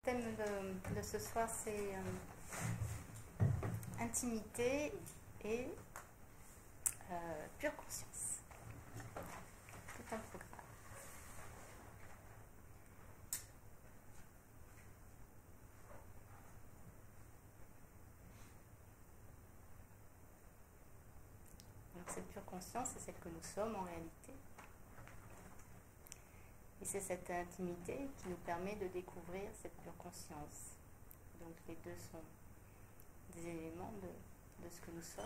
thème de ce soir, c'est intimité et pure conscience. Tout un programme. Donc cette pure conscience, c'est celle que nous sommes en réalité. Et c'est cette intimité qui nous permet de découvrir cette pure conscience. Donc les deux sont des éléments de ce que nous sommes.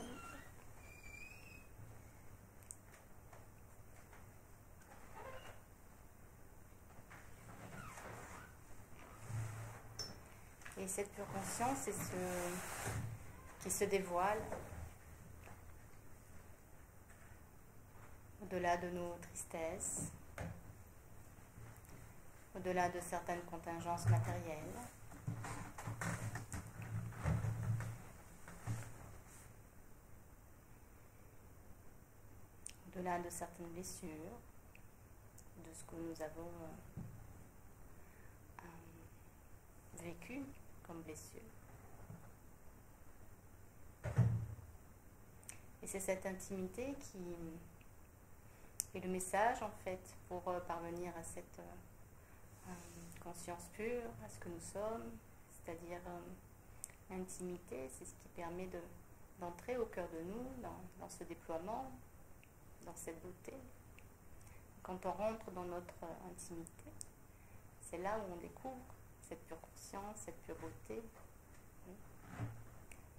Et cette pure conscience, c'est ce qui se dévoile au-delà de nos tristesses, au-delà de certaines contingences matérielles, au-delà de certaines blessures, de ce que nous avons vécu comme blessure. Et c'est cette intimité qui est le message en fait pour parvenir à cette conscience pure, à ce que nous sommes, c'est-à-dire l'intimité, c'est ce qui permet d'entrer au cœur de nous, dans ce déploiement, dans cette beauté. Quand on rentre dans notre intimité, c'est là où on découvre cette pure conscience, cette pure beauté,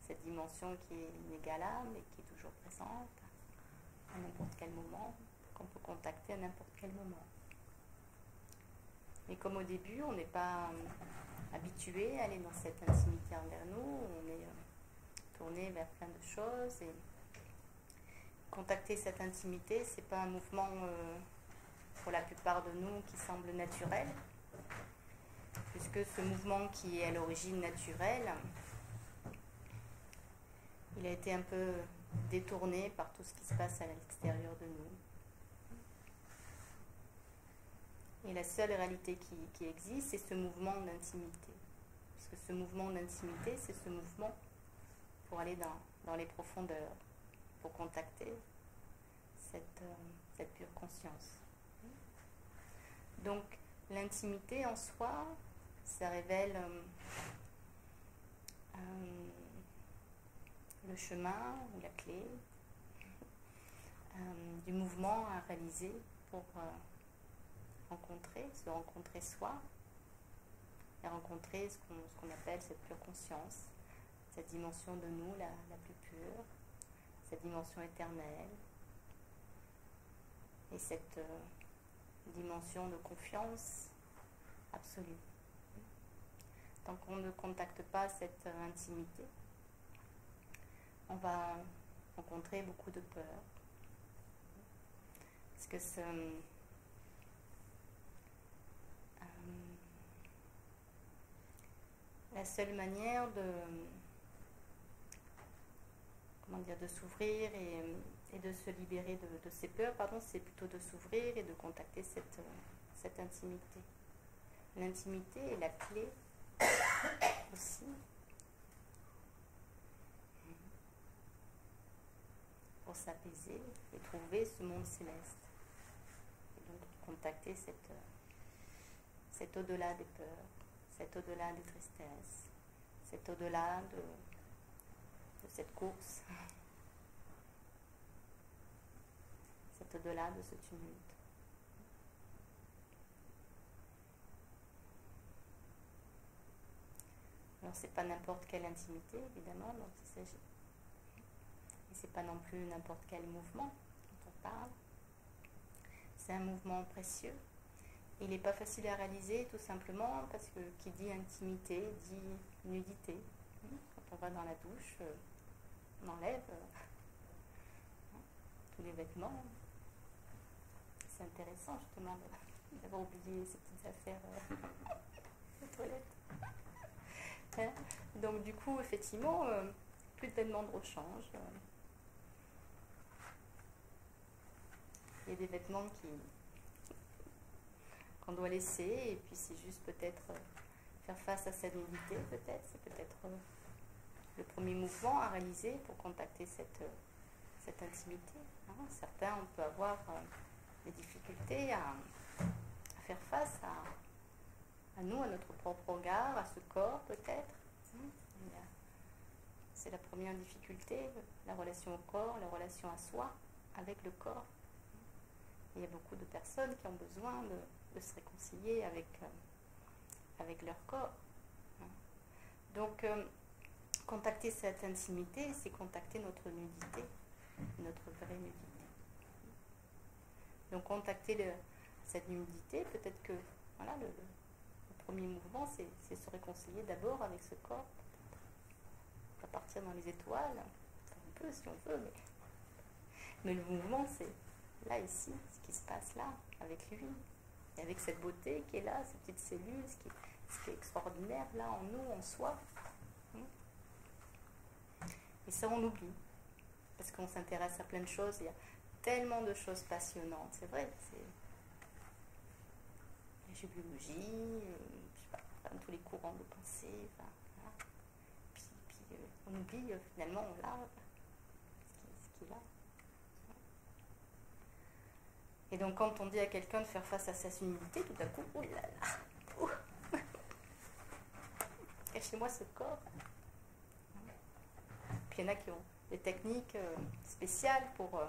cette dimension qui est inégalable et qui est toujours présente à n'importe quel moment, qu'on peut contacter à n'importe quel moment. Mais comme au début, on n'est pas habitué à aller dans cette intimité envers nous, on est tourné vers plein de choses et contacter cette intimité, c'est pas un mouvement pour la plupart de nous qui semble naturel, puisque ce mouvement qui est à l'origine naturel, il a été un peu détourné par tout ce qui se passe à l'extérieur de nous. Et la seule réalité qui existe, c'est ce mouvement d'intimité. Puisque ce mouvement d'intimité, c'est ce mouvement pour aller dans les profondeurs, pour contacter cette pure conscience. Donc, l'intimité en soi, ça révèle le chemin ou la clé du mouvement à réaliser pour se rencontrer soi et rencontrer ce qu'on appelle cette pure conscience, cette dimension de nous la plus pure, cette dimension éternelle et cette dimension de confiance absolue. Tant qu'on ne contacte pas cette intimité, on va rencontrer beaucoup de peur. Parce que la seule manière de s'ouvrir et de se libérer de ces peurs, c'est plutôt de s'ouvrir et de contacter cette intimité. L'intimité est la clé aussi pour s'apaiser et trouver ce monde céleste. Et donc contacter cet au-delà des peurs, cet au-delà des tristesses, cet au-delà de cette course, cet au-delà de ce tumulte. Alors c'est pas n'importe quelle intimité évidemment dont il s'agit, et c'est pas non plus n'importe quel mouvement dont on parle. C'est un mouvement précieux. Il n'est pas facile à réaliser tout simplement parce que qui dit intimité dit nudité. Quand on va dans la douche, on enlève tous les vêtements. C'est intéressant justement d'avoir oublié ces petites affaires de toilette. Donc du coup, effectivement, plus de vêtements de rechange. Il y a des vêtements qu'on doit laisser, et puis c'est juste peut-être faire face à cette nudité, peut-être. C'est peut-être le premier mouvement à réaliser pour contacter cette intimité. Hein. Certains, on peut avoir des difficultés à faire face à nous, à notre propre regard, à ce corps, peut-être. C'est la première difficulté, la relation au corps, la relation à soi avec le corps. Il y a beaucoup de personnes qui ont besoin de se réconcilier avec leur corps. Donc, contacter cette intimité, c'est contacter notre nudité, notre vraie nudité. Donc, contacter cette nudité, peut-être que voilà, le premier mouvement, c'est se réconcilier d'abord avec ce corps. On va partir dans les étoiles, un peu si on veut, mais le mouvement, c'est là, ici, ce qui se passe là, avec lui, et avec cette beauté qui est là, ces petites cellules, ce qui est extraordinaire là en nous, en soi. Et ça, on l'oublie, parce qu'on s'intéresse à plein de choses, il y a tellement de choses passionnantes, c'est vrai, c'est la géologie, je sais pas, enfin, tous les courants de pensée, enfin, voilà. Puis on oublie finalement là, ce qui est là. Et donc quand on dit à quelqu'un de faire face à sa humilité, tout à coup, oh là là, cachez-moi ce corps. Puis il y en a qui ont des techniques spéciales pour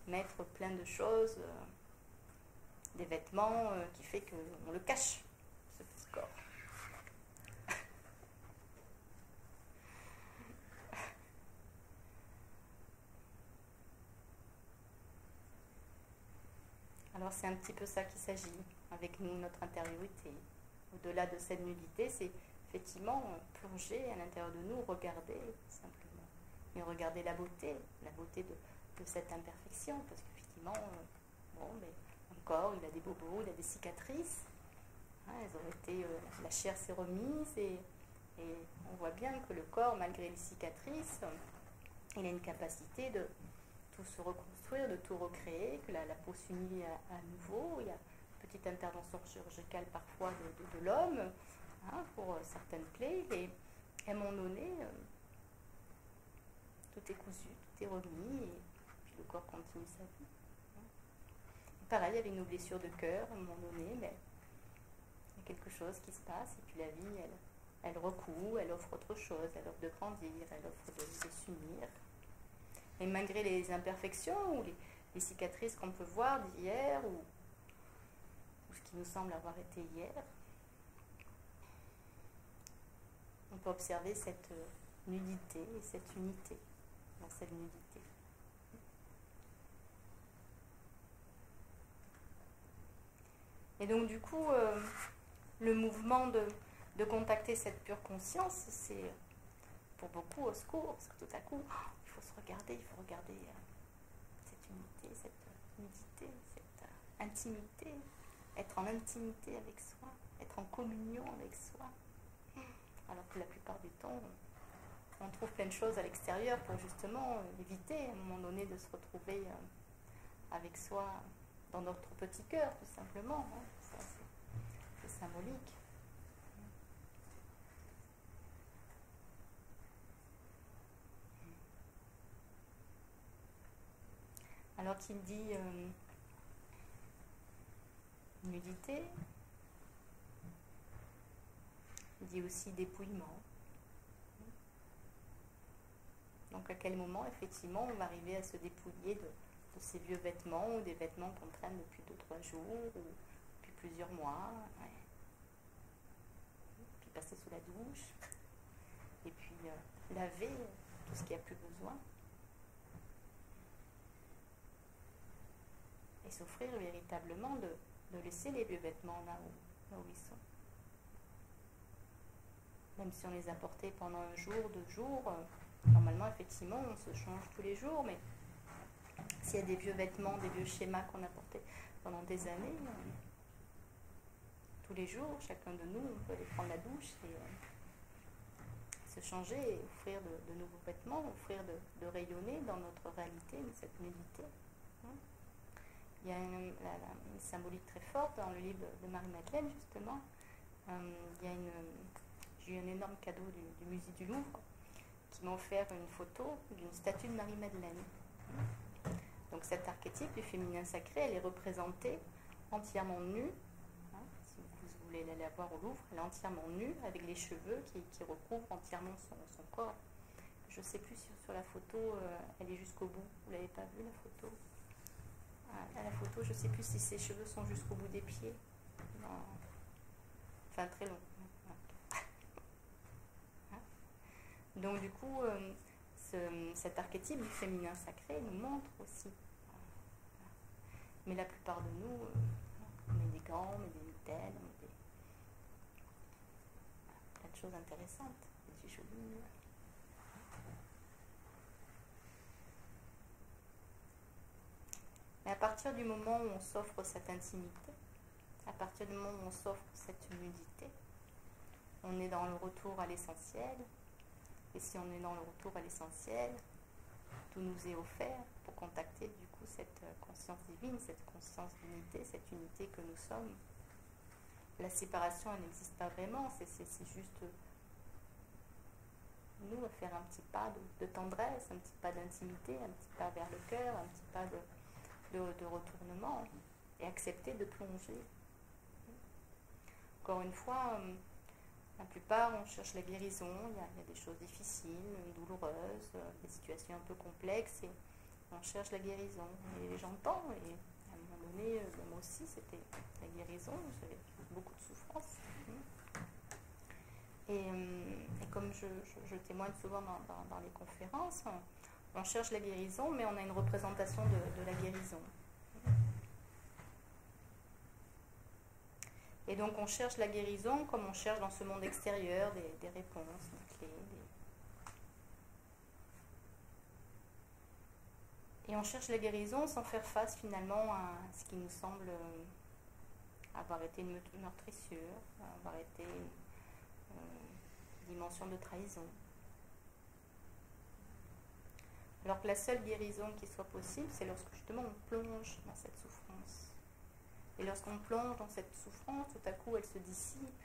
mettre plein de choses, des vêtements qui fait qu'on le cache, ce petit corps. Alors c'est un petit peu ça qu'il s'agit avec nous, notre intériorité. Au-delà de cette nudité, c'est effectivement plonger à l'intérieur de nous, regarder simplement. Et regarder la beauté de cette imperfection. Parce qu'effectivement, un corps, il a des bobos, il a des cicatrices. Hein, elles ont été, la chair s'est remise et on voit bien que le corps, malgré les cicatrices, il a une capacité de tout se reconstruire, de tout recréer, que la peau s'unit à nouveau. Il y a une petite intervention chirurgicale parfois de l'homme pour certaines plaies. Et à un moment donné, tout est cousu, tout est remis et puis le corps continue sa vie. Et pareil, il y avait une blessure de cœur à un moment donné, mais il y a quelque chose qui se passe et puis la vie, elle recoue, elle offre autre chose, elle offre de grandir, elle offre de s'unir. Et malgré les imperfections ou les cicatrices qu'on peut voir d'hier ou ce qui nous semble avoir été hier, on peut observer cette nudité et cette unité dans cette nudité. Et donc du coup, le mouvement de contacter cette pure conscience, c'est pour beaucoup au secours, parce que tout à coup, il faut se regarder, il faut regarder cette unité, cette nudité, cette intimité, être en intimité avec soi, être en communion avec soi. Alors que la plupart du temps, on trouve plein de choses à l'extérieur pour justement éviter à un moment donné de se retrouver avec soi dans notre petit cœur, tout simplement. Ça, c'est symbolique. Alors qu'il dit nudité, il dit aussi dépouillement. Donc à quel moment, effectivement, on va arriver à se dépouiller de ces vieux vêtements ou des vêtements qu'on traîne depuis 2-3 jours ou depuis plusieurs mois. Ouais. Puis passer sous la douche. Et puis laver tout ce qui a plus besoin. Et s'offrir véritablement de laisser les vieux vêtements là où ils sont. Même si on les a portés pendant 1 jour, 2 jours, normalement, effectivement, on se change tous les jours, mais s'il y a des vieux vêtements, des vieux schémas qu'on a portés pendant des années, tous les jours, chacun de nous, on peut aller prendre la douche et se changer et offrir de nouveaux vêtements, offrir de rayonner dans notre réalité, cette nudité. Il y a une symbolique très forte dans le livre de Marie-Madeleine, justement. Il y a j'ai eu un énorme cadeau du musée du Louvre qui m'a offert une photo d'une statue de Marie-Madeleine. Donc cet archétype du féminin sacré, elle est représentée entièrement nue. Si vous voulez la voir au Louvre, elle est entièrement nue avec les cheveux qui recouvrent entièrement son corps. Je ne sais plus si sur la photo, elle est jusqu'au bout. Vous ne l'avez pas vue la photo? À la photo, je ne sais plus si ses cheveux sont jusqu'au bout des pieds. Non. Enfin, très long. Donc du coup, cet archétype du féminin sacré nous montre aussi. Mais la plupart de nous, on met des gants, on met des mitaines, on met plein de choses intéressantes, des jolis. Mais à partir du moment où on s'offre cette intimité, à partir du moment où on s'offre cette nudité, on est dans le retour à l'essentiel. Et si on est dans le retour à l'essentiel, tout nous est offert pour contacter du coup cette conscience divine, cette conscience d'unité, cette unité que nous sommes. La séparation, elle n'existe pas vraiment, c'est juste nous à faire un petit pas de tendresse, un petit pas d'intimité, un petit pas vers le cœur, un petit pas de retournement, et accepter de plonger. Encore une fois, la plupart, on cherche la guérison, il y a des choses difficiles, douloureuses, des situations un peu complexes, et on cherche la guérison. Et j'entends, et à un moment donné, moi aussi, c'était la guérison, j'avais beaucoup de souffrance. Et comme je témoigne souvent dans les conférences, on cherche la guérison, mais on a une représentation de la guérison. Et donc on cherche la guérison comme on cherche dans ce monde extérieur des réponses, des clés. Et on cherche la guérison sans faire face finalement à ce qui nous semble avoir été une meurtrissure, avoir été une dimension de trahison. Alors que la seule guérison qui soit possible, c'est lorsque justement on plonge dans cette souffrance. Et lorsqu'on plonge dans cette souffrance, tout à coup elle se dissipe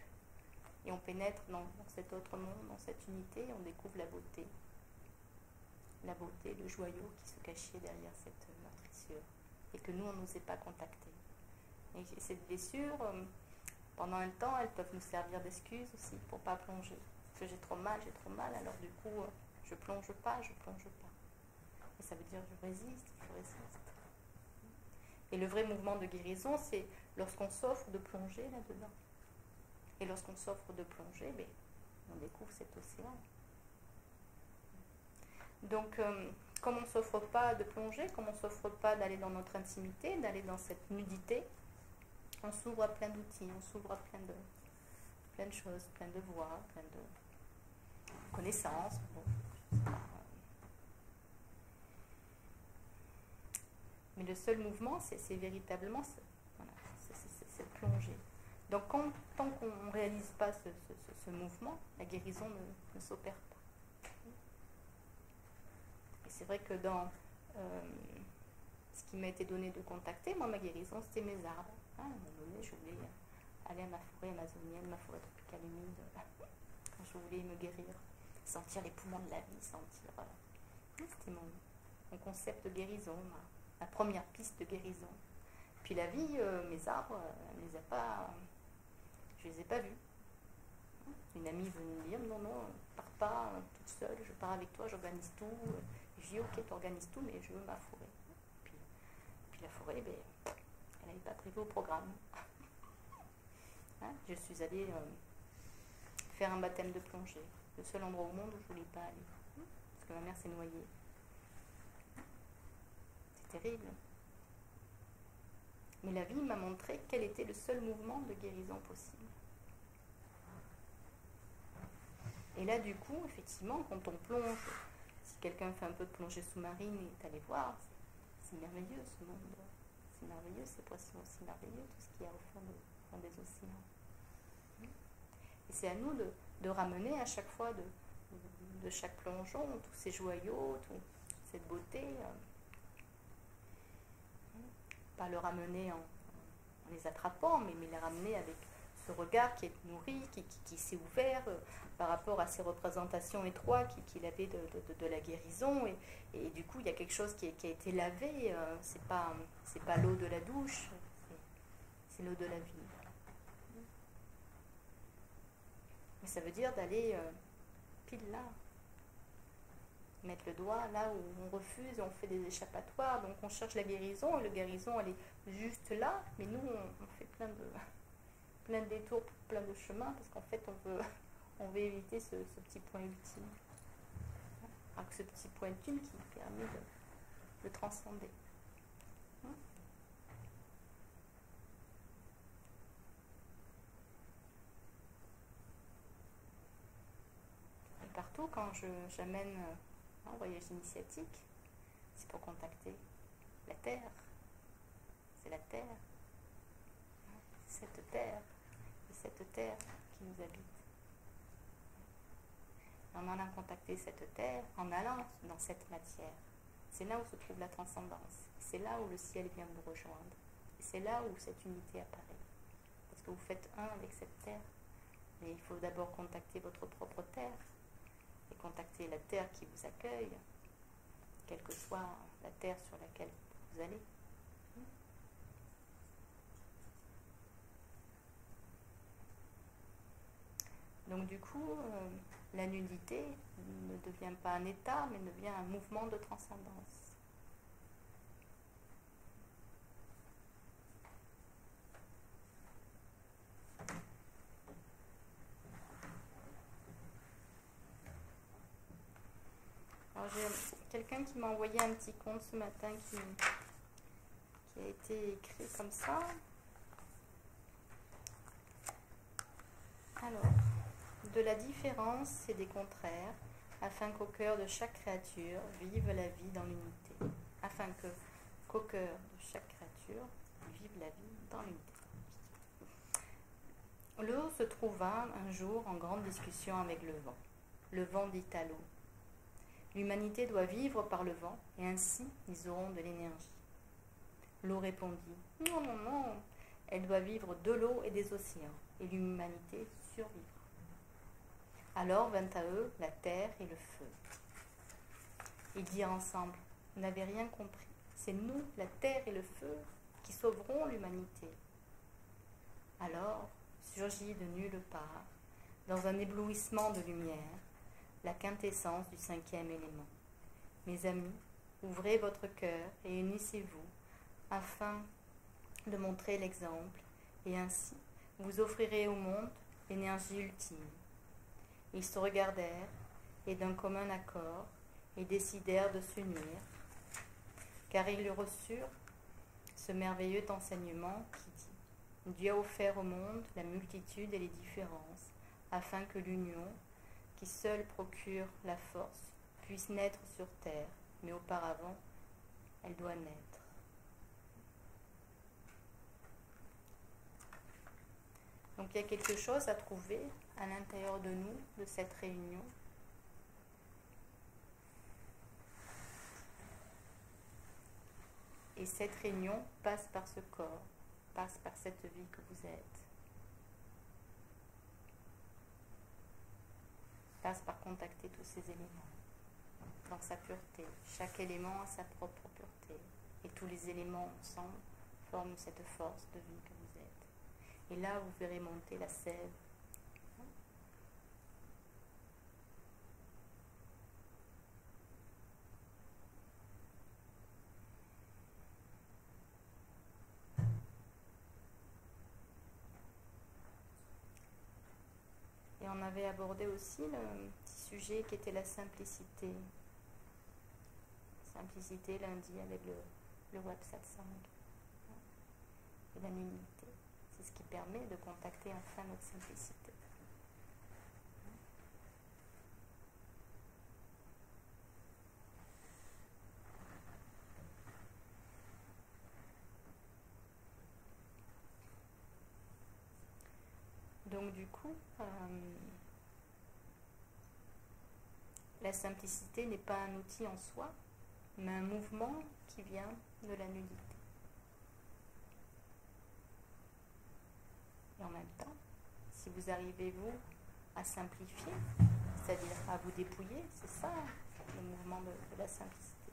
et on pénètre dans cet autre monde, dans cette unité, et on découvre la beauté. La beauté, le joyau qui se cachait derrière cette meurtrissure et que nous on n'osait pas contacter. Et cette blessure, pendant un temps, elles peuvent nous servir d'excuse aussi pour ne pas plonger. Parce que j'ai trop mal, alors du coup je plonge pas. Et ça veut dire je résiste. Et le vrai mouvement de guérison, c'est lorsqu'on s'offre de plonger là-dedans. Et lorsqu'on s'offre de plonger, on découvre cet océan. Donc, comme on ne s'offre pas de plonger, comme on ne s'offre pas d'aller dans notre intimité, d'aller dans cette nudité, on s'ouvre à plein d'outils, on s'ouvre à plein de choses, plein de voies, plein de connaissances. Bon, mais le seul mouvement, c'est véritablement cette plongée. Donc, tant qu'on ne réalise pas ce mouvement, la guérison ne s'opère pas. Et c'est vrai que dans ce qui m'a été donné de contacter, moi, ma guérison, c'était mes arbres. À un moment donné, je voulais aller à ma forêt amazonienne, ma forêt tropicale humide, quand je voulais me guérir, sentir les poumons de la vie, sentir... c'était mon concept de guérison, ma première piste de guérison. Puis la vie, mes arbres, je les ai pas vus. Une amie venue me dire, non, pars pas toute seule, je pars avec toi, j'organise tout. Je dis, ok, tu organises tout, mais je veux ma forêt. Puis la forêt, elle n'avait pas prévu au programme. Je suis allée faire un baptême de plongée. Le seul endroit au monde où je ne voulais pas aller. Parce que ma mère s'est noyée. C'est terrible. Mais la vie m'a montré quel était le seul mouvement de guérison possible. Et là, du coup, effectivement, quand on plonge, si quelqu'un fait un peu de plongée sous-marine et est allé voir, c'est merveilleux ce monde. C'est merveilleux, ces poissons aussi merveilleux, tout ce qu'il y a au fond des océans. Et c'est à nous de ramener à chaque fois de chaque plongeon tous ces joyaux, toute cette beauté. Pas le ramener en les attrapant, mais les ramener avec ce regard qui est nourri, qui s'est ouvert par rapport à ces représentations étroites qu'il avait de la guérison. Et du coup, il y a quelque chose qui a été lavé. C'est pas l'eau de la douche, c'est l'eau de la vie. Mais ça veut dire d'aller pile là. Mettre le doigt là où on refuse, on fait des échappatoires, donc on cherche la guérison, et la guérison elle est juste là, mais nous on fait plein de détours, plein de chemins, parce qu'en fait on veut éviter ce petit point ultime. Alors que ce petit point ultime qui permet de transcender. Et partout quand j'amène un voyage initiatique, c'est pour contacter la Terre. C'est la Terre. C'est cette Terre qui nous habite. En allant contacter cette Terre, en allant dans cette matière, c'est là où se trouve la transcendance. C'est là où le ciel vient vous rejoindre. Et c'est là où cette unité apparaît. Parce que vous faites un avec cette Terre. Mais il faut d'abord contacter votre propre Terre. Et contacter la terre qui vous accueille, quelle que soit la terre sur laquelle vous allez. Donc du coup, la nudité ne devient pas un état, mais devient un mouvement de transcendance. Alors j'ai quelqu'un qui m'a envoyé un petit conte ce matin qui a été écrit comme ça. Alors, de la différence et des contraires, afin qu'au cœur de chaque créature vive la vie dans l'unité. Afin qu'au cœur de chaque créature vive la vie dans l'unité. L'eau se trouva un jour en grande discussion avec le vent. Le vent dit à l'eau: l'humanité doit vivre par le vent, et ainsi ils auront de l'énergie. L'eau répondit: non, non, non, elle doit vivre de l'eau et des océans, et l'humanité survivra. Alors vint à eux la terre et le feu. Ils dirent ensemble: vous n'avez rien compris, c'est nous, la terre et le feu, qui sauverons l'humanité. Alors surgit de nulle part, dans un éblouissement de lumière, la quintessence du cinquième élément. Mes amis, ouvrez votre cœur et unissez-vous afin de montrer l'exemple, et ainsi vous offrirez au monde l'énergie ultime. Ils se regardèrent et d'un commun accord, ils décidèrent de s'unir, car ils reçurent ce merveilleux enseignement qui dit: Dieu a offert au monde la multitude et les différences, afin que l'union, qui seule procure la force, puisse naître sur terre, mais auparavant, elle doit naître. Donc il y a quelque chose à trouver à l'intérieur de nous, de cette réunion. Et cette réunion passe par ce corps, passe par cette vie que vous êtes. Passe par contacter tous ces éléments dans sa pureté. Chaque élément a sa propre pureté. Et tous les éléments ensemble forment cette force de vie que vous êtes. Et là, vous verrez monter la sève. Et on avait abordé aussi le petit sujet qui était la simplicité. Simplicité lundi avec le Web Satsang. Et la nullité. C'est ce qui permet de contacter enfin notre simplicité. Donc du coup, la simplicité n'est pas un outil en soi, mais un mouvement qui vient de la nullité. Et en même temps, Si vous arrivez, vous, à simplifier, c'est-à-dire à vous dépouiller, c'est ça le mouvement de la simplicité.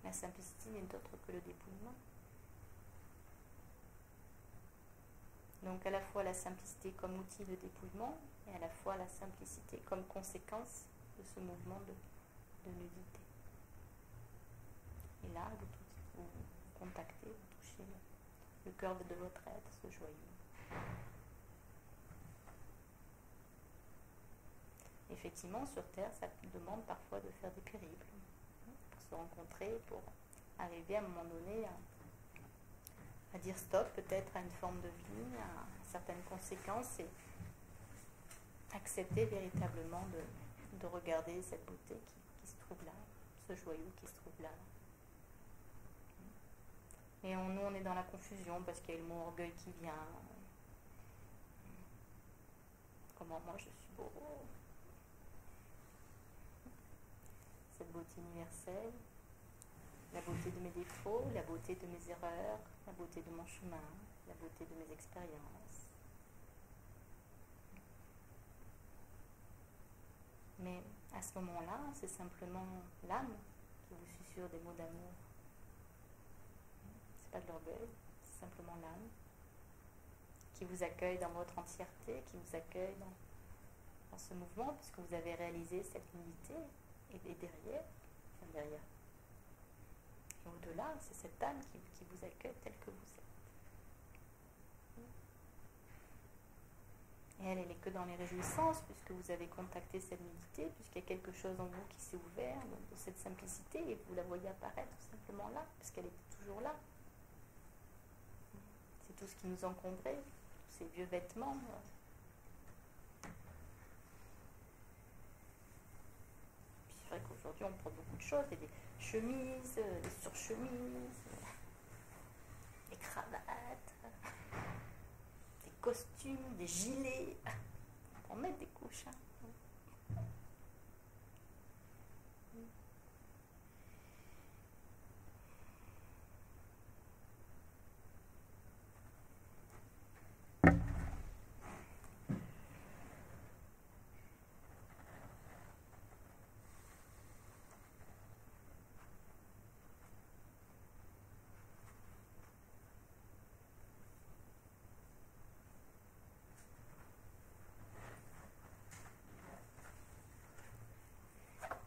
La simplicité n'est autre que le dépouillement. Donc à la fois la simplicité comme outil de dépouillement et à la fois la simplicité comme conséquence de ce mouvement de nudité. Et là, vous contactez, vous touchez le cœur de votre être, ce joyeux. Effectivement, sur Terre, ça demande parfois de faire des périples pour se rencontrer, pour arriver à un moment donné à dire stop peut-être à une forme de vie, à certaines conséquences et accepter véritablement de regarder cette beauté qui se trouve là, ce joyau qui se trouve là. Et nous, on est dans la confusion parce qu'il y a le mot orgueil qui vient. Comment moi je suis beau. Cette beauté universelle, la beauté de mes défauts, la beauté de mes erreurs, la beauté de mon chemin, la beauté de mes expériences. Mais à ce moment-là, c'est simplement l'âme qui vous susurre des mots d'amour. C'est pas de l'orgueil, c'est simplement l'âme qui vous accueille dans votre entièreté, qui vous accueille dans ce mouvement, puisque vous avez réalisé cette unité. Et derrière, et au-delà, c'est cette âme qui vous accueille tel que vous êtes. Et elle n'est que dans les réjouissances, puisque vous avez contacté cette nudité, puisqu'il y a quelque chose en vous qui s'est ouvert, de cette simplicité, et vous la voyez apparaître simplement là, parce qu'elle était toujours là. C'est tout ce qui nous encombrait, tous ces vieux vêtements. C'est vrai qu'aujourd'hui on prend beaucoup de choses, il y a des chemises, des surchemises, des cravates, des costumes, des gilets, on peut en mettre des couches.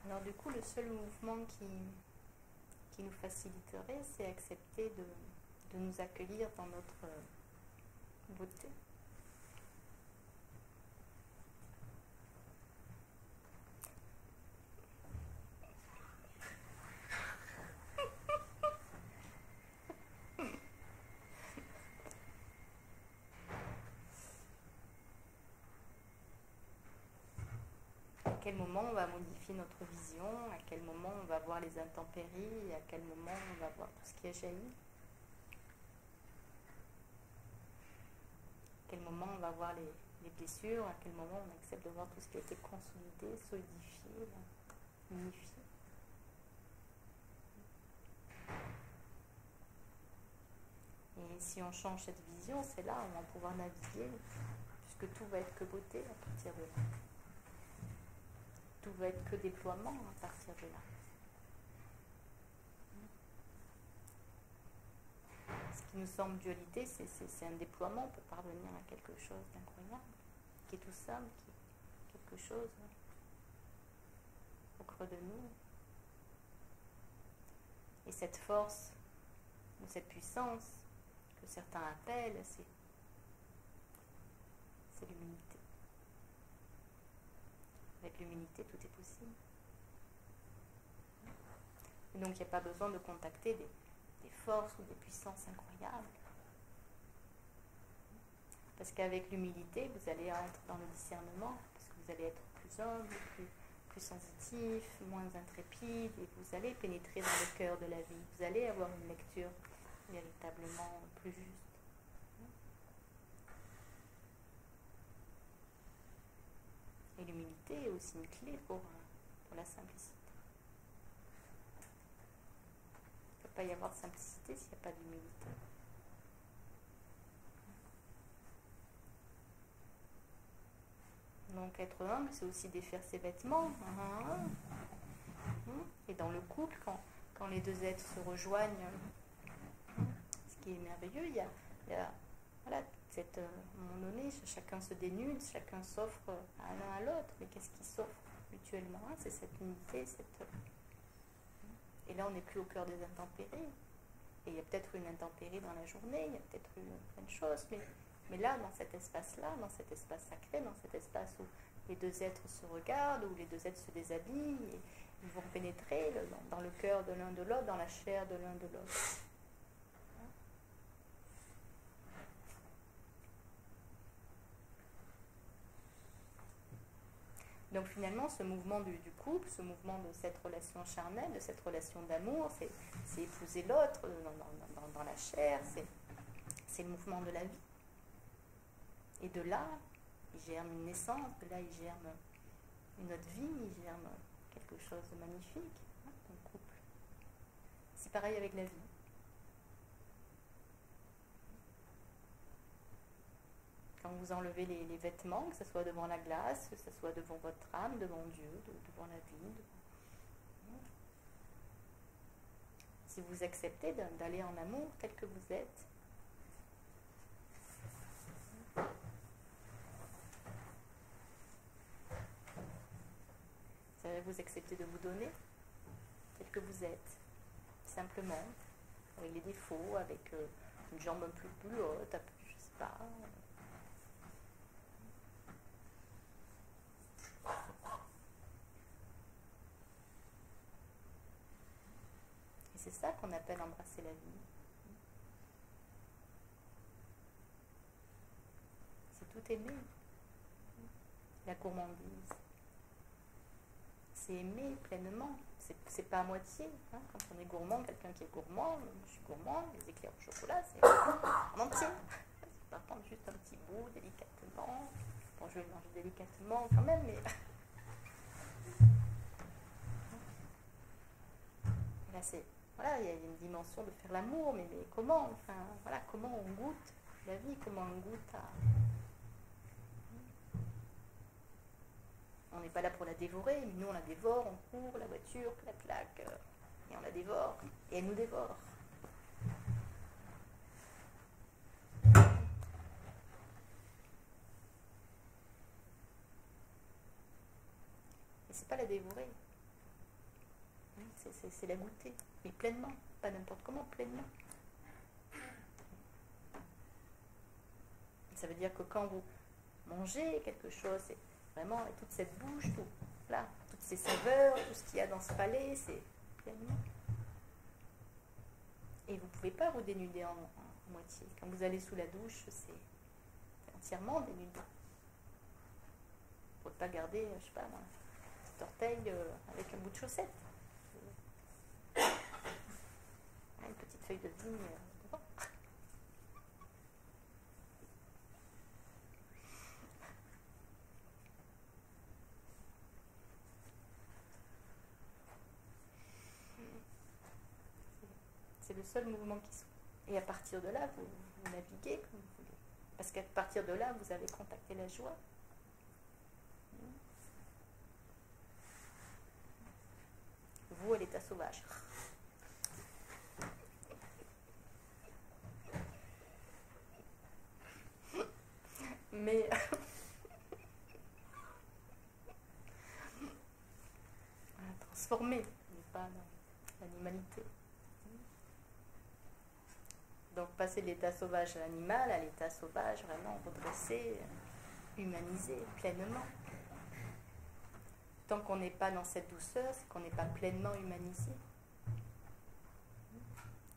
Alors du coup, le seul mouvement qui nous faciliterait, c'est accepter de nous accueillir dans notre beauté. À quel moment on va modifier notre vision, à quel moment on va voir les intempéries, à quel moment on va voir tout ce qui a jailli, à quel moment on va voir les blessures, à quel moment on accepte de voir tout ce qui a été consolidé, solidifié, unifié. Et si on change cette vision, c'est là où on va pouvoir naviguer, puisque tout va être que beauté à partir de là. Tout va être que déploiement à partir de là. Ce qui nous semble dualité, c'est un déploiement pour parvenir à quelque chose d'incroyable, qui est tout simple, qui est quelque chose au creux de nous. Et cette force, ou cette puissance que certains appellent, c'est l'humilité. Avec l'humilité, tout est possible. Et donc, il n'y a pas besoin de contacter des forces ou des puissances incroyables. Parce qu'avec l'humilité, vous allez être dans le discernement, parce que vous allez être plus humble, plus sensitif, moins intrépide, et vous allez pénétrer dans le cœur de la vie. Vous allez avoir une lecture véritablement plus juste. Et l'humilité est aussi une clé pour la simplicité. Il ne peut pas y avoir de simplicité s'il n'y a pas d'humilité. Donc être humble, c'est aussi défaire ses vêtements. Et dans le couple, quand les deux êtres se rejoignent, ce qui est merveilleux, il y a voilà, à un moment donné, chacun se dénude, chacun s'offre à l'un à l'autre. Mais qu'est-ce qui s'offre mutuellement? C'est cette unité, Et là, on n'est plus au cœur des intempéries. Et il y a peut-être une intempérie dans la journée, il y a peut-être plein de choses, mais là, dans cet espace-là, dans cet espace sacré, dans cet espace où les deux êtres se regardent, où les deux êtres se déshabillent, et ils vont pénétrer dans le cœur de l'un de l'autre, dans la chair de l'un de l'autre. Donc finalement, ce mouvement du couple, ce mouvement de cette relation charnelle, de cette relation d'amour, c'est épouser l'autre dans la chair, c'est le mouvement de la vie. Et de là, il germe une naissance, de là, il germe une autre vie, il germe quelque chose de magnifique, un couple. C'est pareil avec la vie. Quand vous enlevez les vêtements, que ce soit devant la glace, que ce soit devant votre âme, devant Dieu, devant la vie. Si vous acceptez d'aller en amour tel que vous êtes, vous acceptez de vous donner tel que vous êtes, simplement, avec les défauts, avec une jambe un peu plus haute, un peu, je sais pas. Et c'est ça qu'on appelle embrasser la vie. C'est tout aimer. La gourmandise. C'est aimer pleinement. C'est pas à moitié. Quand on est gourmand, quelqu'un qui est gourmand, je suis gourmand, les éclairs au chocolat, c'est en entier. C'est pas prendre juste un petit bout délicatement. Bon, je vais le manger délicatement quand même, mais. Là, voilà, il y a une dimension de faire l'amour, mais comment? Enfin, voilà, comment on goûte la vie, comment on goûte à. On n'est pas là pour la dévorer, mais nous on la dévore, on court, la voiture, la claque, et on la dévore, et elle nous dévore. Et c'est pas la dévorer, c'est la goûter, mais pleinement, pas n'importe comment, pleinement. Ça veut dire que quand vous mangez quelque chose, c'est vraiment toute cette bouche, là, toutes ces saveurs, tout ce qu'il y a dans ce palais, c'est pleinement. Et vous ne pouvez pas vous dénuder en moitié. Quand vous allez sous la douche, c'est entièrement dénudé. Vous ne pouvez pas garder, je sais pas, un petit orteil avec un bout de chaussette. Une petite feuille de vigne devant. C'est le seul mouvement qui soit. Et à partir de là, vous naviguez comme vous voulez. Parce qu'à partir de là, vous avez contacté la joie. Vous, à l'état sauvage. Mais transformé, mais pas dans l'animalité. Donc passer de l'état sauvage à l'animal, à l'état sauvage vraiment redressé, humanisé pleinement. Tant qu'on n'est pas dans cette douceur, c'est qu'on n'est pas pleinement humanisé.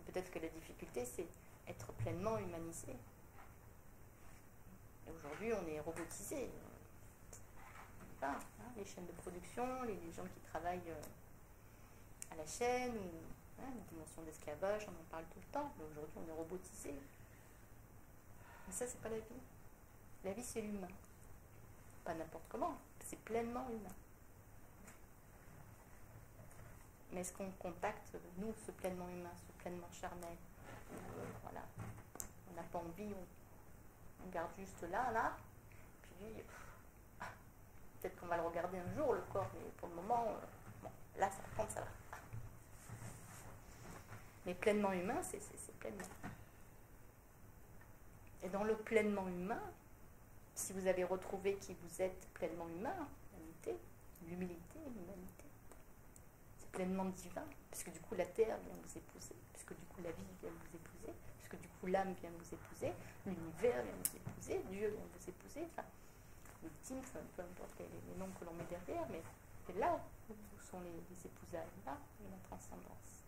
Peut-être que la difficulté, c'est être pleinement humanisé. Et aujourd'hui, on est robotisé. Enfin, les chaînes de production, les gens qui travaillent à la chaîne, ou la dimension d'esclavage, on en parle tout le temps, mais aujourd'hui on est robotisé. Mais ça, c'est pas la vie. La vie, c'est l'humain. Pas n'importe comment, c'est pleinement humain. Mais est-ce qu'on contacte, nous, ce pleinement humain, ce pleinement charnel? Voilà. On n'a pas envie, on garde juste là, puis Peut-être qu'on va le regarder un jour, le corps, mais pour le moment, bon, là, ça compte, ça va. Mais pleinement humain, c'est pleinement. Et dans le pleinement humain, si vous avez retrouvé qui vous êtes pleinement humain, l'humilité, l'humanité, c'est pleinement divin, puisque du coup la terre vient vous épouser, puisque du coup la vie vient vous épouser, puisque du coup l'âme vient vous épouser, l'univers vient vous épouser, Dieu vient vous épouser, enfin, l'ultime, peu importe les noms que l'on met derrière, mais c'est là où sont les épousailles, là où la transcendance.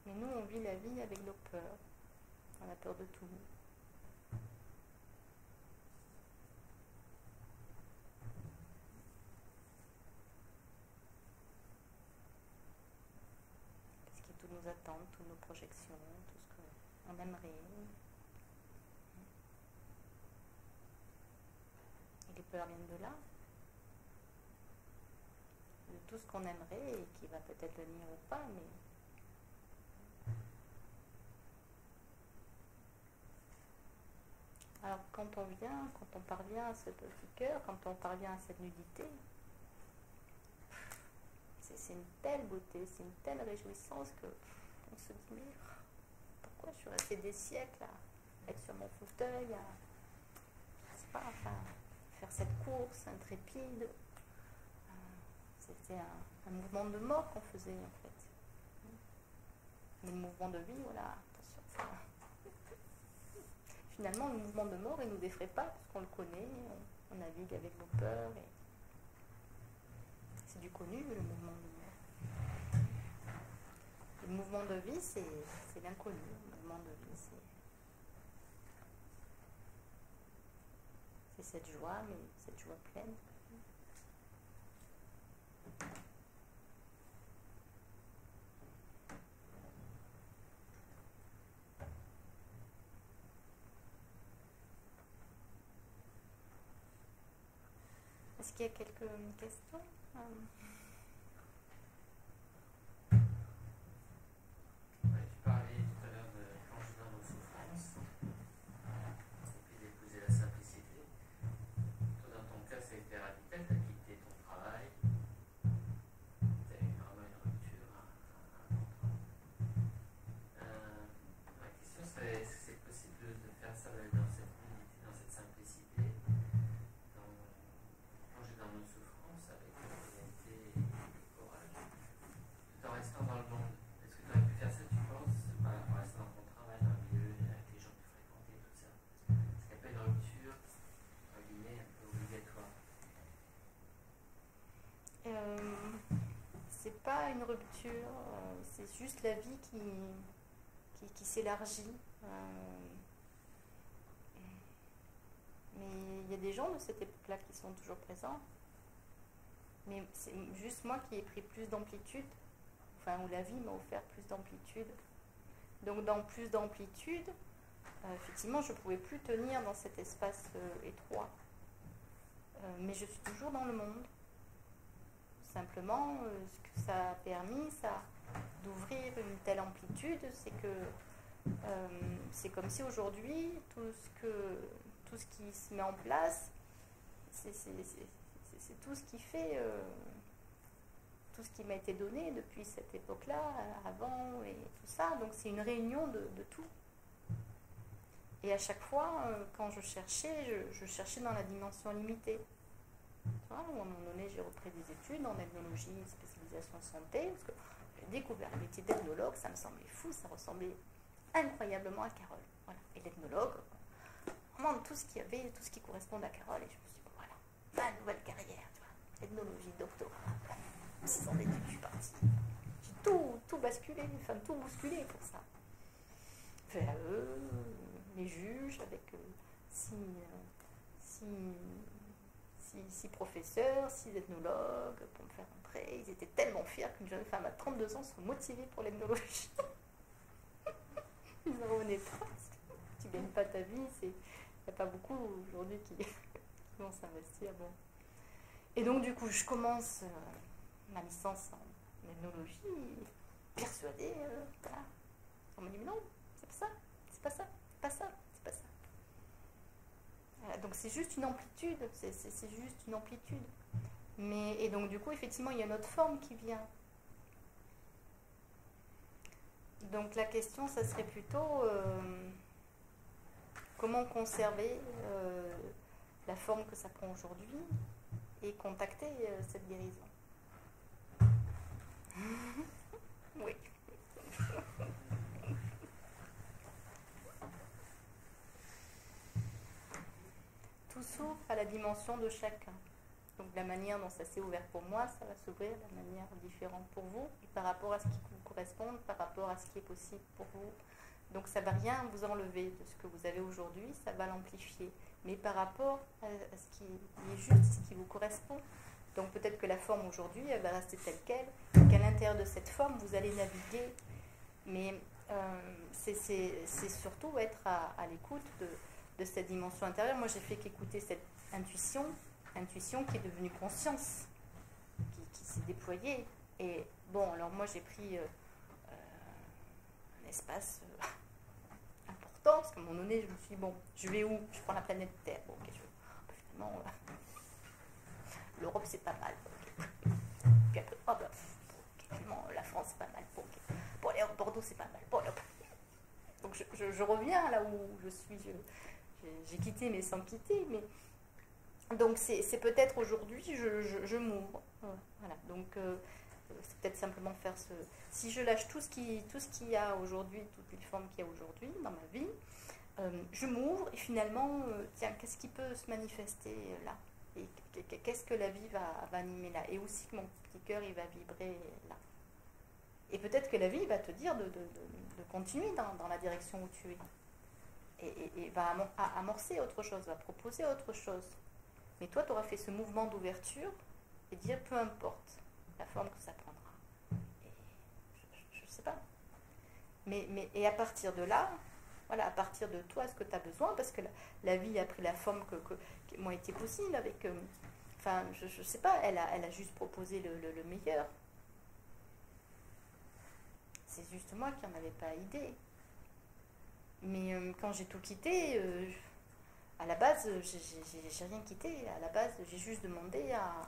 Mais nous, on vit la vie avec nos peurs. On a peur de tout. Parce que toutes nos attentes, toutes nos projections, tout ce qu'on aimerait. Et les peurs viennent de là. De tout ce qu'on aimerait et qui va peut-être venir ou pas, mais... Alors quand on parvient à ce petit cœur, quand on parvient à cette nudité, c'est une telle beauté, c'est une telle réjouissance que on se dit, mais pourquoi je suis restée des siècles à être sur mon fauteuil, je sais pas, enfin, faire cette course intrépide. C'était un mouvement de mort qu'on faisait en fait. Mais le mouvement de vie, voilà, attention, ça... Finalement, le mouvement de mort, il ne nous effraie pas, parce qu'on le connaît, on navigue avec nos peurs. Et... c'est du connu, le mouvement de mort. Le mouvement de vie, c'est l'inconnu. Le mouvement de vie, c'est cette joie, mais cette joie pleine. Est-ce qu'il y a quelques questions? Tu parlais tout à l'heure de plonger dans nos souffrances et puis d'épouser la simplicité. Toi, dans ton cas, ça a été radical, tu as quitté ton travail, tu as eu vraiment une rupture importante. Ma question serait, est-ce que c'est possible de faire ça dans cette unité, dans cette simplicité, plonger dans nos souffrances avec réalité et courage, tout en restant dans le monde? Est-ce que tu aurais pu faire ça, tu penses, en restant dans ton travail, dans le milieu, avec les gens que tu fréquentais, tout ça? Est-ce qu'il n'y a pas une rupture, entre guillemets, un peu obligatoire? C'est pas une rupture, c'est juste la vie qui s'élargit. Mais il y a des gens de cette époque-là qui sont toujours présents. Mais c'est juste moi qui ai pris plus d'amplitude, enfin où la vie m'a offert plus d'amplitude. Donc dans plus d'amplitude, effectivement je ne pouvais plus tenir dans cet espace étroit. Mais je suis toujours dans le monde. Simplement, ce que ça a permis, ça d'ouvrir une telle amplitude, c'est comme si aujourd'hui tout ce qui se met en place, c'est tout ce qui fait, tout ce qui m'a été donné depuis cette époque-là, avant et tout ça. Donc c'est une réunion de tout. Et à chaque fois, quand je cherchais dans la dimension limitée. À un moment donné, j'ai repris des études en ethnologie, spécialisation santé, parce que j'ai découvert le métier d'ethnologue, ça me semblait fou, ça ressemblait incroyablement à Carole. Voilà. Et l'ethnologue, vraiment tout ce qui correspond à Carole, et je me suis dit, bon, voilà, ma nouvelle carrière, tu vois, ethnologie, doctorat, 6 ans d'études, je suis partie. J'ai tout basculé, enfin tout bousculé pour ça. VAE, les juges, avec 6 professeurs, 6 ethnologues pour me faire entrer. Ils étaient tellement fiers qu'une jeune femme à 32 ans soit motivée pour l'ethnologie. Ils en revenaient pas. Tu gagnes pas ta vie. Il n'y a pas beaucoup aujourd'hui qui vont s'investir. Bon. Et donc du coup, je commence ma licence l'ethnologie, persuadée, voilà. On me dit, mais non, c'est pas ça, c'est pas ça, c'est pas ça, c'est pas ça. Voilà, donc c'est juste une amplitude, c'est juste une amplitude. Et donc du coup, effectivement, il y a une autre forme qui vient. Donc la question, ça serait plutôt comment conserver la forme que ça prend aujourd'hui et contacter cette guérison. Oui. Tout s'ouvre à la dimension de chacun. Donc la manière dont ça s'est ouvert pour moi, ça va s'ouvrir de manière différente pour vous, et par rapport à ce qui vous correspond, par rapport à ce qui est possible pour vous. Donc ça ne va rien vous enlever de ce que vous avez aujourd'hui, ça va l'amplifier. Mais par rapport à ce qui est juste, ce qui vous correspond. Donc peut-être que la forme aujourd'hui, elle va rester telle qu'elle, et qu'à l'intérieur de cette forme, vous allez naviguer. Mais c'est surtout être à l'écoute de cette dimension intérieure. Moi, j'ai fait qu'écouter cette intuition qui est devenue conscience, qui s'est déployée. Et bon, alors moi, j'ai pris un espace important, parce qu'à un moment donné, je me suis dit, bon, je vais où? Je prends la planète Terre. Bon, ok, finalement, l'Europe, c'est pas mal. Okay. Puis après, oh, bah, finalement, la France, c'est pas mal. Bon, okay. Bon, allez, Bordeaux, c'est pas mal. Bon, hop. Donc, je reviens là où je suis. J'ai quitté, mais sans quitter. Mais donc, c'est peut-être aujourd'hui, je m'ouvre. Voilà. Donc, c'est peut-être simplement faire ce. Si je lâche tout ce qu'il y a aujourd'hui, toutes les formes qu'il y a aujourd'hui dans ma vie, je m'ouvre et finalement, tiens, qu'est-ce qui peut se manifester là? Et qu'est-ce que la vie va animer là? Et aussi que mon petit cœur, il va vibrer là. Et peut-être que la vie va te dire de continuer dans la direction où tu es. Et va amorcer autre chose, va proposer autre chose. Mais toi, tu auras fait ce mouvement d'ouverture et dire peu importe la forme que ça prendra. Et je ne sais pas. Et à partir de là, voilà, à partir de toi, ce que tu as besoin, parce que la vie a pris la forme qui m'a été possible avec. Enfin, je ne sais pas, elle a juste proposé le meilleur. C'est juste moi qui n'en avais pas idée. Mais quand j'ai tout quitté, à la base, j'ai rien quitté. À la base, j'ai juste demandé à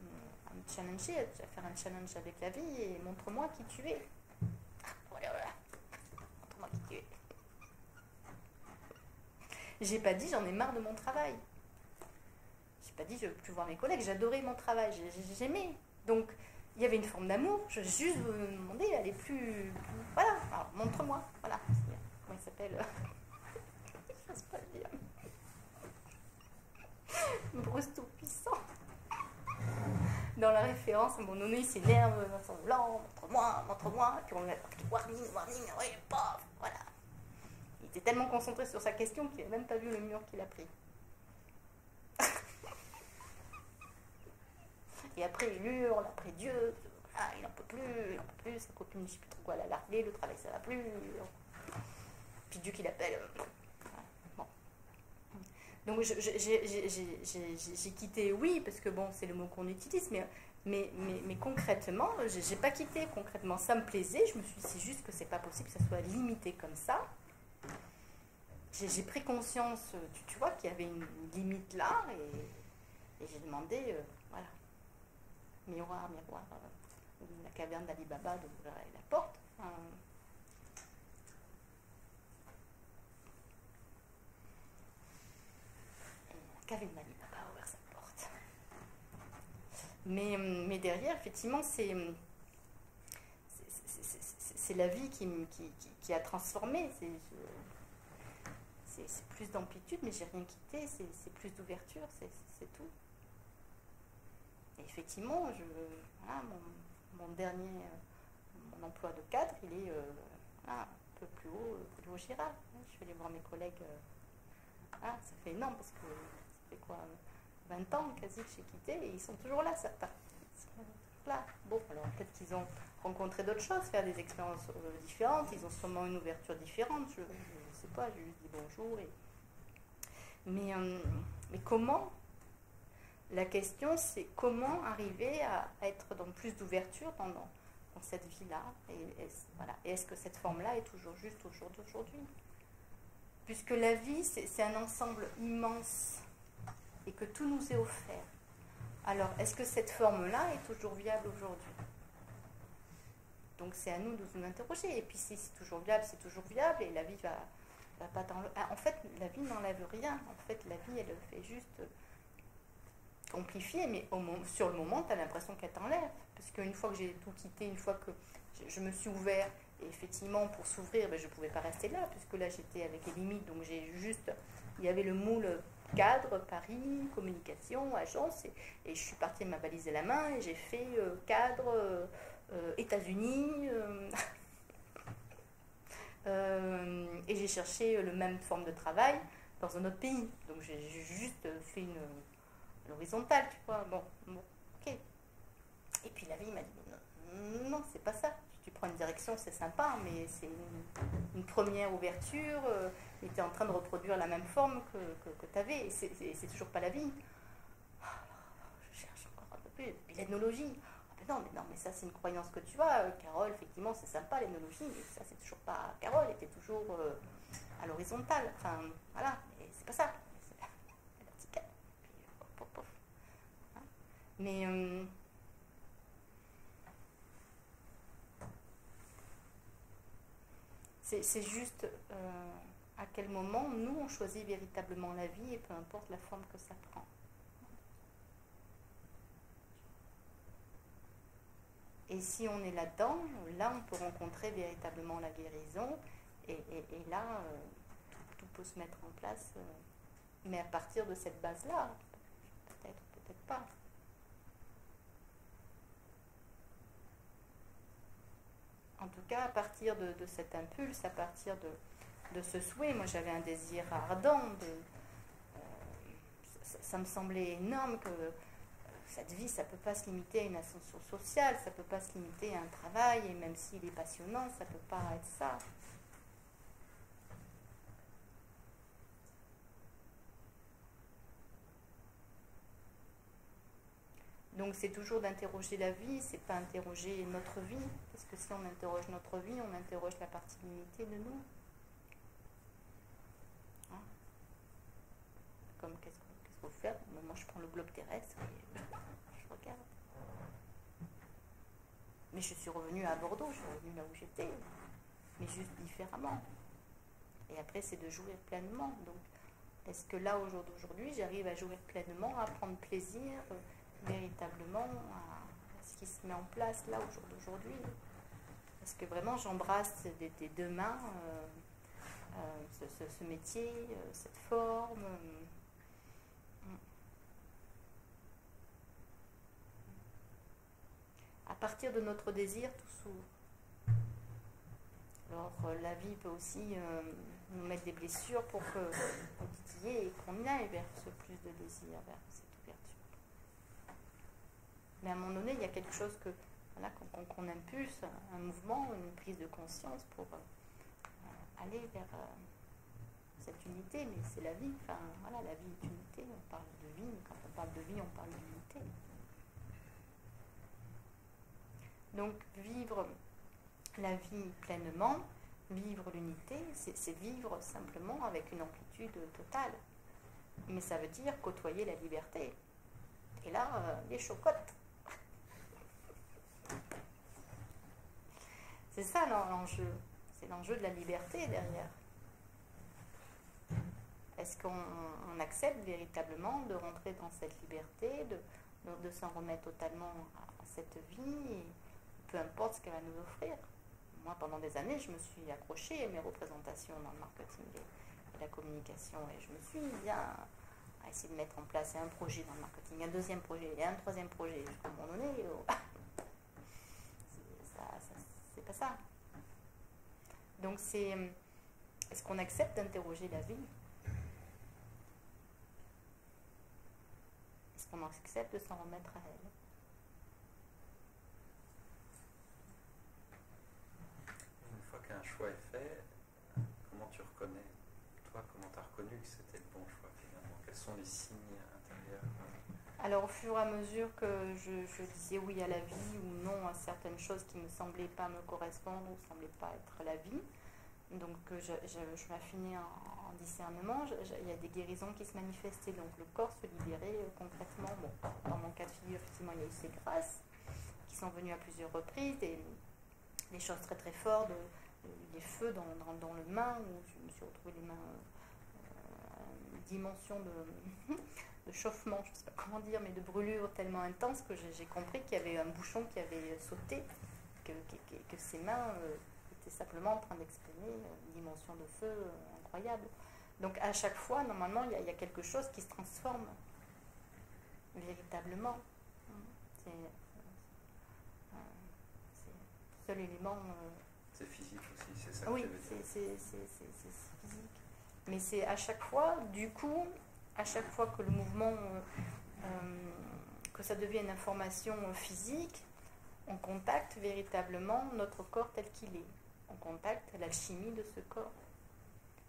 me challenger, à faire un challenge avec la vie et montre-moi qui tu es. Voilà. Montre-moi qui tu es. J'ai pas dit j'en ai marre de mon travail. J'ai pas dit je veux plus voir mes collègues. J'adorais mon travail, j'aimais. Donc il y avait une forme d'amour. Je juste vous demander, elle est plus. Voilà, alors montre-moi. Voilà. Comment il s'appelle? Je sais pas le dire. Bruce Tout-Puissant. Dans la référence, à un moment donné, il s'énerve dans son blanc, montre-moi. Puis on lui a dit warning, oui, paf, voilà. Il était tellement concentré sur sa question qu'il n'a même pas vu le mur qu'il a pris. Et après, il hurle, après Dieu, voilà, il n'en peut plus, sa copine, je ne sais plus trop quoi, elle a largué, le travail, ça ne va plus. Puis Dieu qui l'appelle. Bon. Donc j'ai quitté, oui, parce que bon, c'est le mot qu'on utilise, mais concrètement, j'ai pas quitté concrètement. Ça me plaisait, je me suis dit, c'est juste que c'est pas possible que ça soit limité comme ça. J'ai pris conscience, tu vois, qu'il y avait une limite là, et j'ai demandé, voilà, miroir, la caverne d'Ali Baba d'ouvrir la porte. La caverne d'Ali Baba a ouvert sa porte. Mais derrière, effectivement, c'est la vie qui a transformé. C'est plus d'amplitude, mais j'ai rien quitté, c'est plus d'ouverture, c'est tout. Et effectivement, voilà, mon dernier mon emploi de cadre, il est voilà, un peu plus haut Girard. Je vais aller voir mes collègues. Ça fait énorme parce que ça fait quoi 20 ans quasi que j'ai quitté et ils sont toujours là, certains. Ils sont là. Bon, alors peut-être qu'ils ont rencontré d'autres choses, faire des expériences différentes, ils ont sûrement une ouverture différente, je ne sais pas, je lui dis bonjour. Mais comment? La question, c'est comment arriver à être dans plus d'ouverture dans cette vie-là, voilà. Et est-ce que cette forme-là est toujours juste au jour d'aujourd'hui? Puisque la vie, c'est un ensemble immense et que tout nous est offert. Alors, est-ce que cette forme-là est toujours viable aujourd'hui? Donc, c'est à nous de nous interroger. Et puis, si c'est toujours viable, c'est toujours viable, et la vie va pas t'enlever. En fait, la vie n'enlève rien. En fait, la vie, elle fait juste amplifier, mais sur le moment, tu as l'impression qu'elle t'enlève. Parce qu'une fois que j'ai tout quitté, une fois que je me suis ouvert, et effectivement, pour s'ouvrir, je ne pouvais pas rester là, puisque là, j'étais avec les limites. Donc, il y avait le moule cadre, Paris, communication, agence, et je suis partie de ma valise à la main, et j'ai fait cadre, États-Unis, et j'ai cherché le même forme de travail dans un autre pays. Donc, j'ai juste fait l'horizontale, tu vois. Bon, ok. Et puis la vie m'a dit, non, c'est pas ça. Tu prends une direction, c'est sympa, mais c'est une première ouverture, et tu es en train de reproduire la même forme que tu avais, et c'est toujours pas la vie. Je cherche encore un peu plus. Et puis l'ethnologie. Non, mais ça, c'est une croyance que tu as. Carole, effectivement, c'est sympa, l'ethnologie, mais ça, c'est toujours pas Carole, elle était toujours à l'horizontale. Enfin, voilà, mais c'est pas ça. C'est la verticale. Puis, pof. Hein. Mais c'est juste à quel moment nous on choisit véritablement la vie, et peu importe la forme que ça prend. Et si on est là-dedans, là on peut rencontrer véritablement la guérison, et là tout peut se mettre en place, mais à partir de cette base-là, peut-être pas. En tout cas, à partir de cet impulse, à partir de ce souhait, moi j'avais un désir ardent, ça me semblait énorme que cette vie, ça ne peut pas se limiter à une ascension sociale, ça ne peut pas se limiter à un travail, et même s'il est passionnant, ça ne peut pas être ça. Donc c'est toujours d'interroger la vie, c'est pas interroger notre vie, parce que si on interroge notre vie, on interroge la partie limitée de nous. Hein? Comme qu'est-ce qu'il faut faire? Moi je prends le globe terrestre et je regarde. Mais je suis revenue à Bordeaux, je suis revenue là où j'étais, mais juste différemment. Et après c'est de jouir pleinement. Donc est-ce que là, au jour d'aujourd'hui, j'arrive à jouir pleinement, à prendre plaisir véritablement à ce qui se met en place là, au jour d'aujourd'hui? Est-ce que vraiment j'embrasse des deux mains ce métier, cette forme? À partir de notre désir, tout s'ouvre. Alors la vie peut aussi nous mettre des blessures pour qu'on titille et qu'on aille vers ce plus de désir, vers cette ouverture. Mais à un moment donné, il y a quelque chose qu'on impulse, un mouvement, une prise de conscience pour aller vers cette unité. Mais c'est la vie, enfin voilà, la vie est unité, on parle de vie, mais quand on parle de vie, on parle d'unité. Donc vivre la vie pleinement, vivre l'unité, c'est vivre simplement avec une amplitude totale. Mais ça veut dire côtoyer la liberté. Et là, les chocottes. C'est ça l'enjeu. C'est l'enjeu de la liberté derrière. Est-ce qu'on accepte véritablement de rentrer dans cette liberté, de s'en remettre totalement à cette vie, et peu importe ce qu'elle va nous offrir? Moi, pendant des années, je me suis accrochée à mes représentations dans le marketing et la communication, et je me suis bien à essayer de mettre en place un projet dans le marketing, un deuxième projet et un troisième projet. À un moment donné, c'est pas ça. Donc est-ce qu'on accepte d'interroger la vie? Est-ce qu'on accepte de s'en remettre à elle? Une fois qu'un choix est fait, comment tu reconnais, toi, comment tu as reconnu que c'était le bon choix finalement? Quels sont les signes intérieurs? Alors, au fur et à mesure que je disais oui à la vie ou non à certaines choses qui ne me semblaient pas me correspondre ou ne semblaient pas être la vie, donc je m'affinais en discernement, il y a des guérisons qui se manifestaient, donc le corps se libérait concrètement. Bon, dans mon cas de figure, effectivement, il y a eu ces grâces qui sont venues à plusieurs reprises, des choses très très fortes, des feux dans le main, où je me suis retrouvée les mains une dimension de chauffement, je ne sais pas comment dire, mais de brûlure tellement intense que j'ai compris qu'il y avait un bouchon qui avait sauté, que ses mains étaient simplement en train d'exprimer une dimension de feu incroyable. Donc à chaque fois, normalement, il y a quelque chose qui se transforme véritablement. C'est le seul élément. C'est physique aussi, c'est ça. Oui, c'est physique. Mais c'est à chaque fois, du coup, à chaque fois que le mouvement, que ça devient une information physique, on contacte véritablement notre corps tel qu'il est. On contacte l'alchimie de ce corps.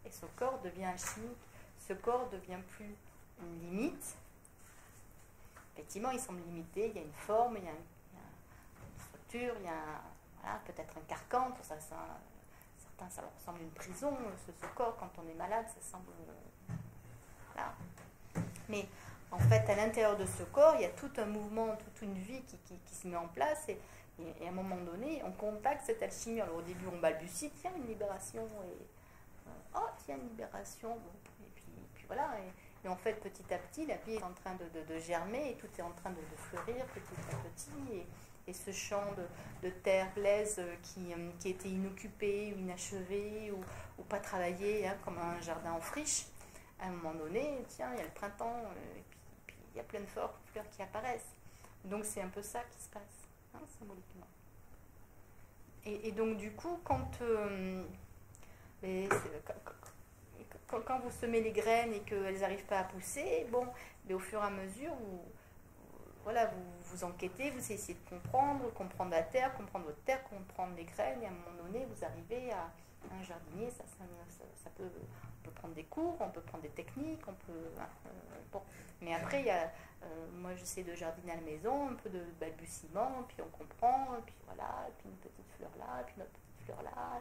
Et ce corps devient alchimique. Ce corps devient plus une limite. Effectivement, il semble limité, il y a une forme, il y a une structure, il y a voilà, peut-être un carcan, tout ça, certains, ça leur ressemble à une prison, ce corps, quand on est malade, ça semble... Voilà. Mais en fait, à l'intérieur de ce corps, il y a tout un mouvement, toute une vie qui se met en place, et à un moment donné, on contacte cette alchimie. Alors au début, on balbutie, tiens, une libération, et oh, tiens, une libération, bon, et puis voilà, et en fait, petit à petit, la vie est en train de germer, et tout est en train de fleurir petit à petit, et ce champ de terre glaise qui était inoccupé, ou inachevé, ou pas travaillé, hein, comme un jardin en friche, à un moment donné, tiens, il y a le printemps, et puis il y a plein de fleurs qui apparaissent. Donc c'est un peu ça qui se passe, hein, symboliquement. Et donc du coup, quand vous semez les graines et qu'elles n'arrivent pas à pousser, bon, mais au fur et à mesure, vous enquêtez, vous essayez de comprendre la terre, comprendre votre terre, comprendre les graines, et à un moment donné, vous arrivez à un jardinier, ça peut, on peut prendre des cours, on peut prendre des techniques, on peut... bon. Mais après, il y a, moi j'essaie de jardiner à la maison, un peu de balbutiement, puis on comprend, puis voilà, puis une petite fleur là, puis une autre petite fleur là,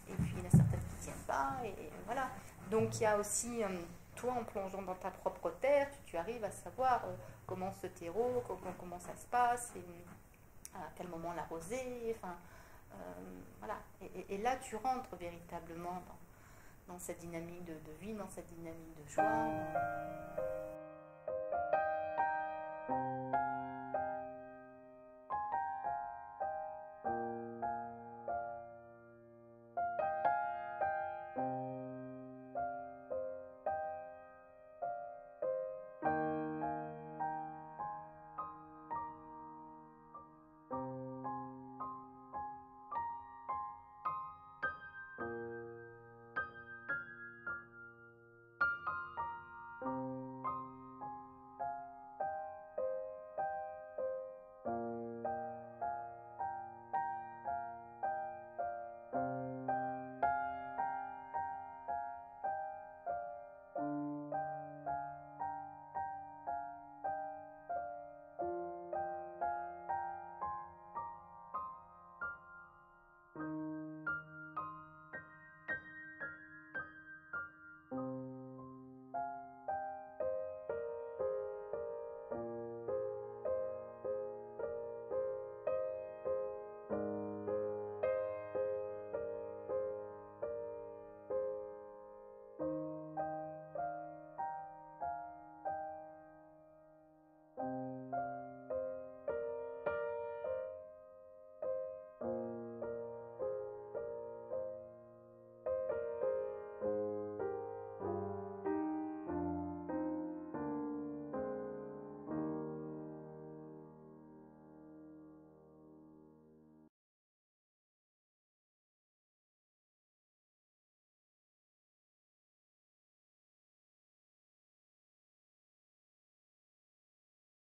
et puis il y en a certaines qui ne tiennent pas, et voilà. Donc il y a aussi, toi en plongeant dans ta propre terre, tu arrives à savoir comment ce terreau, comment ça se passe, et à quel moment l'arroser, enfin... voilà. Et là, tu rentres véritablement dans cette dynamique de vie, dans cette dynamique de joie.